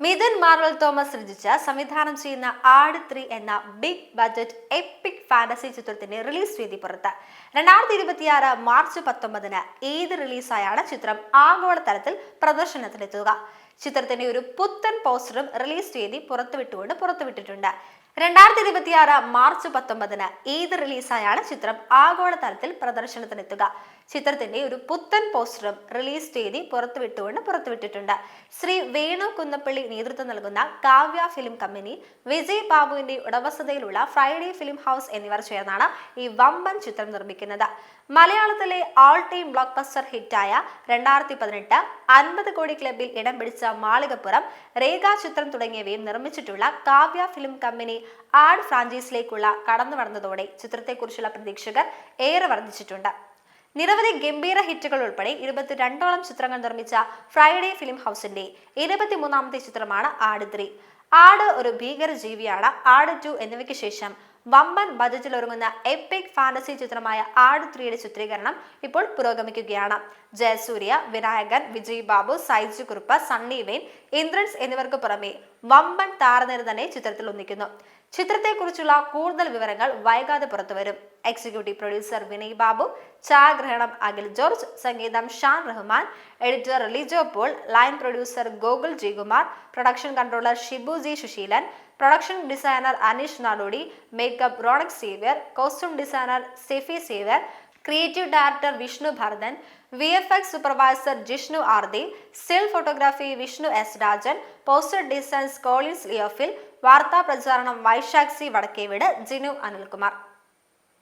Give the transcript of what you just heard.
Mithun Marvel Thomas രചിച്ച സംവിധാനം ചെയ്യുന്ന ആട് 3 എന്ന ബിഗ് ബഡ്ജറ്റ് എപ്പിക് ഫാന്റസി ചിത്രത്തിന്റെ റിലീസ് തീയതി പുറത്ത് 2026 മാർച്ച് 19 ഈദ് റിലീസായാണ് ചിത്രം ആഗോളതലത്തിൽ പ്രദർശനത്തിലെത്തുക. ചിത്രത്തിന്റെ ഒരു പുത്തൻ പോസ്റ്ററും റിലീസ് തീയതി പുറത്തുവിട്ടിട്ടുണ്ട്. 2026 മാർച്ച് 19 ഈദ് റിലീസായാണ് ചിത്രം ആഗോളതലത്തിൽ പ്രദർശനത്തിനെത്തുക. ചിത്രത്തിന്റെ ഒരു പുത്തൻ പോസ്റ്ററും റിലീസ് തീയതി പുറത്തുവിട്ടിട്ടുണ്ട്. ശ്രീ വേണു കുന്നപ്പള്ളി നേതൃത്വം നൽകുന്ന കാവ്യ ഫിലിം കമ്പനി, വിജയ് ബാബുവിന്റെ ഉടമസ്ഥതയിലുള്ള ഫ്രൈഡേ ഫിലിം ഹൗസ് എന്നിവർ ചേർന്നാണ് ഈ വമ്പൻ ചിത്രം നിർമ്മിക്കുന്നത്. മലയാളത്തിലെ ഓൾ ടൈം ബ്ലോക്ക് ബസ്റ്റർ ഹിറ്റായ 2018 50 കോടി ക്ലബിൽ ഇടം പിടിച്ച മാളികപ്പുറം, രേഖാ ചിത്രം തുടങ്ങിയവയും നിർമ്മിച്ചിട്ടുള്ള കാവ്യ ഫിലിം കമ്പനി ആട് ഫ്രാഞ്ചൈസിലേക്കുള്ള കടന്നുവന്നതോടെ ചിത്രത്തെക്കുറിച്ചുള്ള പ്രതീക്ഷകൾ ഏറെ വർദ്ധിച്ചിട്ടുണ്ട്. നിരവധി ഗംഭീര ഹിറ്റുകൾ ഉൾപ്പെടെ 22ഓളം ചിത്രങ്ങൾ നിർമ്മിച്ച ഫ്രൈഡേ ഫിലിം ഹൗസിന്റെ 23ാമത്തെ ചിത്രമാണ് ആട് 3. ആട് ഒരു ഭീകര ജീവിയാണ്. ആട് 2 എന്നിവയ്ക്ക് ശേഷം വമ്പൻ ബജറ്റിൽ ഒരുങ്ങുന്ന എപ്പിക് ഫാന്റസി ചിത്രമായ ആട് 3യുടെ ചിത്രീകരണം ഇപ്പോൾ പുരോഗമിക്കുകയാണ്. ജയസൂര്യ, വിനായകൻ, വിജയ് ബാബു, സൈജു കുറുപ്പ്, സണ്ണി വെയിൻ, ഇന്ദ്രൻസ് എന്നിവർക്ക് പുറമെ വമ്പൻ താരനിര തന്നെ ചിത്രത്തിൽ ഒന്നിക്കുന്നു. ചിത്രത്തെക്കുറിച്ചുള്ള കൂടുതൽ വിവരങ്ങൾ വൈകാതെ പുറത്തുവരും. എക്സിക്യൂട്ടീവ് പ്രൊഡ്യൂസർ വിനയ് ബാബു, ഛായാഗ്രഹണം അഖിൽ ജോർജ്, സംഗീതം Shaan Rahman, editor Lijo Paul, line producer Gokul G Kumar, production controller Shibu G Susheelan, production designer Aneesh Nadodi, makeup Ronak Xavier, costume designer Sefi Xavier, creative director Vishnu Bharathan, VFX supervisor Jishnu Ardi, still photography Vishnu S Rajan, poster designs Collins Leofil, വാർത്താ പ്രചാരണം വൈശാഖ് സി വടക്കേവീട്, ജിനു അനിൽകുമാർ.